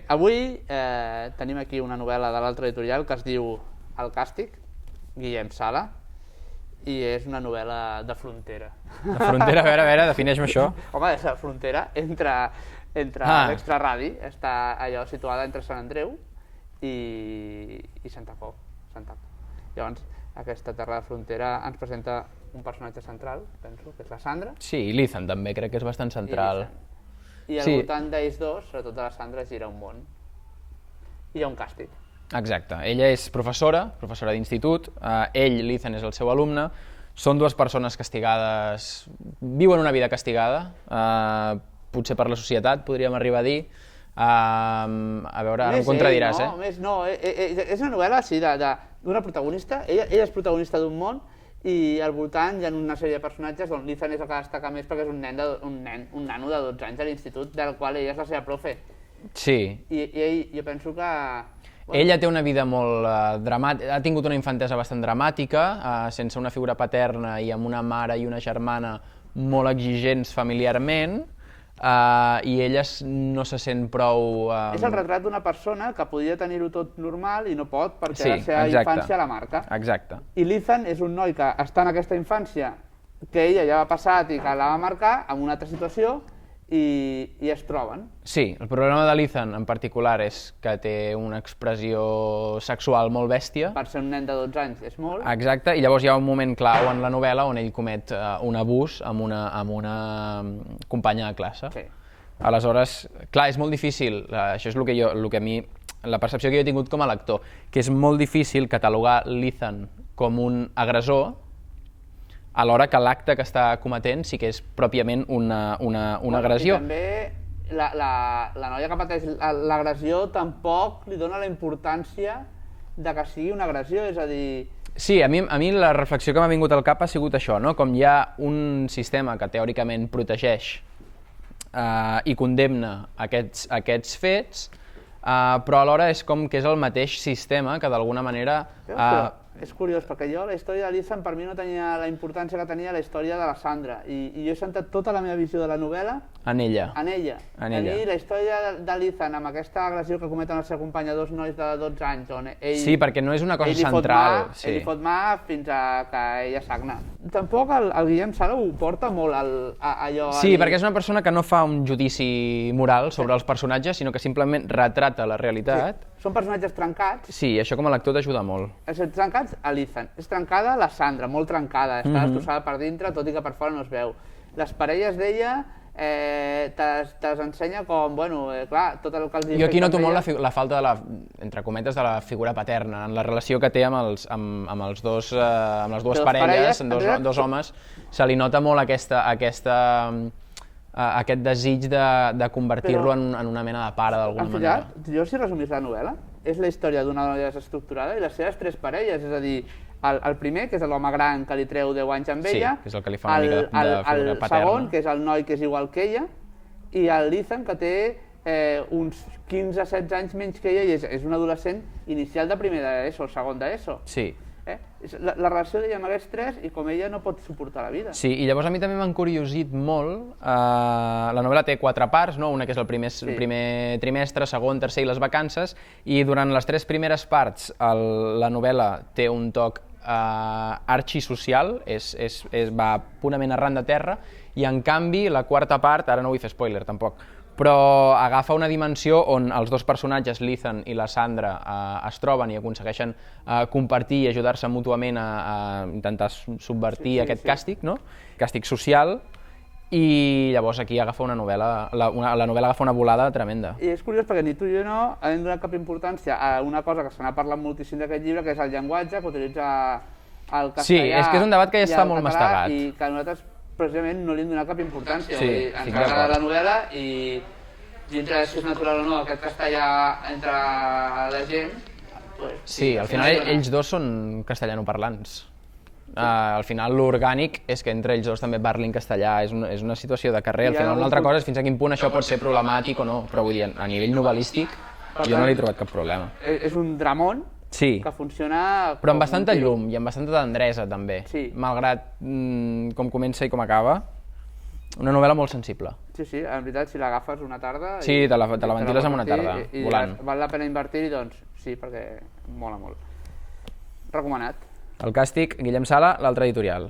avui tenim aquí una novel·la de l'altre editorial que es diu El càstig, Guillem Sala, i és una novel·la de frontera. De frontera, a veure, defineix-me això. Home, és la frontera entre l'extraradi, està allò situada entre Sant Andreu i Santa Pau. Llavors, aquesta terra de frontera ens presenta un personatge central, penso, que és la Sandra. Sí, i l'Ethan també, crec que és bastant central. I al voltant d'ells dos, sobretot de la Sandra, gira un món. I hi ha un càstig. Exacte. Ella és professora d'institut, ell, l'Ethan, és el seu alumne, són dues persones castigades, viuen una vida castigada, potser per la societat, podríem arribar a dir. A veure, ara em contradiràs, eh? Més no, és una novel·la així d'una protagonista, ella és protagonista d'un món, i al voltant hi ha una sèrie de personatges on l'Ethan és el que destaca més perquè és un nano de 12 anys a l'institut del qual ella és la seva profe. Sí. I ell, jo penso que... Ella té una vida molt dramàtica, ha tingut una infantesa bastant dramàtica, sense una figura paterna i amb una mare i una germana molt exigents familiarment, i ella no se sent prou... És el retrat d'una persona que podia tenir-ho tot normal i no pot perquè la seva infància la marca. Exacte. I l'Ethan és un noi que està en aquesta infància que ella ja ha passat i que la va marcar en una altra situació i es troben. Sí, el problema de l'Ethan en particular és que té una expressió sexual molt bèstia. Per ser un nen de 12 anys és molt. Exacte, i llavors hi ha un moment clau en la novel·la on ell comet un abús amb una companya de classe. Sí. Aleshores, clar, és molt difícil, això és el que a mi, la percepció que jo he tingut com a lector, que és molt difícil catalogar l'Ethan com un agressor, alhora que l'acte que està cometent sí que és pròpiament una agressió. I també la noia que pateix l'agressió tampoc li dona la importància de que sigui una agressió, és a dir... Sí, a mi la reflexió que m'ha vingut al cap ha sigut això, no? Com hi ha un sistema que teòricament protegeix i condemna aquests fets, però alhora és com que és el mateix sistema que d'alguna manera... És curiós, perquè jo la història de l'Ethan per mi no tenia la importància que tenia la història de la Sandra, i jo he centrat tota la meva visió de la novel·la en ella. A mi la història de l'Ethan amb aquesta agressió que cometen la seva companya, dos nois de 12 anys, on ell... Sí, perquè no és una cosa central. Ell li fot mà fins a que ella sagna. Tampoc el Guillem Sala ho porta molt a allò... Sí, perquè és una persona que no fa un judici moral sobre els personatges, sinó que simplement retrata la realitat. Són personatges trencats. Sí, això com a lector t'ajuda molt. Trencats a l'Ethan. És trencada la Sandra, molt trencada. Està destrossada per dintre, tot i que per fora no es veu. Les parelles d'ella te les ensenya com, bueno, clar, tot el que els... Jo aquí noto molt la falta entre cometes, de la figura paterna, en la relació que té amb les dues parelles, dos homes, se li nota molt aquest desig de convertir-lo en una mena de pare d'alguna manera. Jo, si resumís la novel·la, és la història d'una noia desestructurada i les seves tres parelles, és a dir, el primer, que és l'home gran que li treu 10 anys amb ella, que és el que li fa una mica de figura paterna. El segon, que és el noi que és igual que ella, i l'Ethan, que té uns 15-16 anys menys que ella i és un adolescent inicial de primer d'ESO, el segon d'ESO. Sí. La relació d'ella amb aquests tres i com ella no pot suportar la vida. Sí, i llavors a mi també m'ha encuriosit molt, la novel·la té 4 parts, no? Una que és el primer trimestre, segon, tercer i les vacances, i durant les 3 primeres parts la novel·la té un toc arxisocial, va purament arran de terra, i en canvi la quarta part, ara no vull fer spoiler tampoc, però agafa una dimensió on els dos personatges, l'Ethan i la Sandra, es troben i aconsegueixen compartir i ajudar-se mútuament a intentar subvertir aquest càstig, no? Càstig social, i llavors aquí agafa una novel·la, la novel·la agafa una volada tremenda. I és curiós perquè ni tu i jo no hem donat cap importància a una cosa que se n'ha parlat moltíssim d'aquest llibre, que és el llenguatge que utilitza el castellà. Sí, és que és un debat que ja està molt mastegat. I que nosaltres precisament no li hem donat cap importància. Sí, ens agrada la novel·la i dintre de si és natural o no aquest castellà entre la gent... Sí, al final ells dos són castellanoparlants. Al final l'orgànic és que entre ells dos també parlin castellà, és una situació de carrer. Al final una altra cosa és fins a quin punt això pot ser problemàtic o no, però vull dir, a nivell novel·lístic jo no li he trobat cap problema. És un dramón que funciona... Però amb bastanta llum i amb bastanta tendresa també, malgrat com comença i com acaba. Una novel·la molt sensible. Sí, sí, en veritat, si l'agafes una tarda... Sí, te la ventiles en una tarda, volant. Val la pena invertir-hi, doncs sí, perquè mola molt. Recomanat. El Càstig, Guillem Sala, l'altre editorial.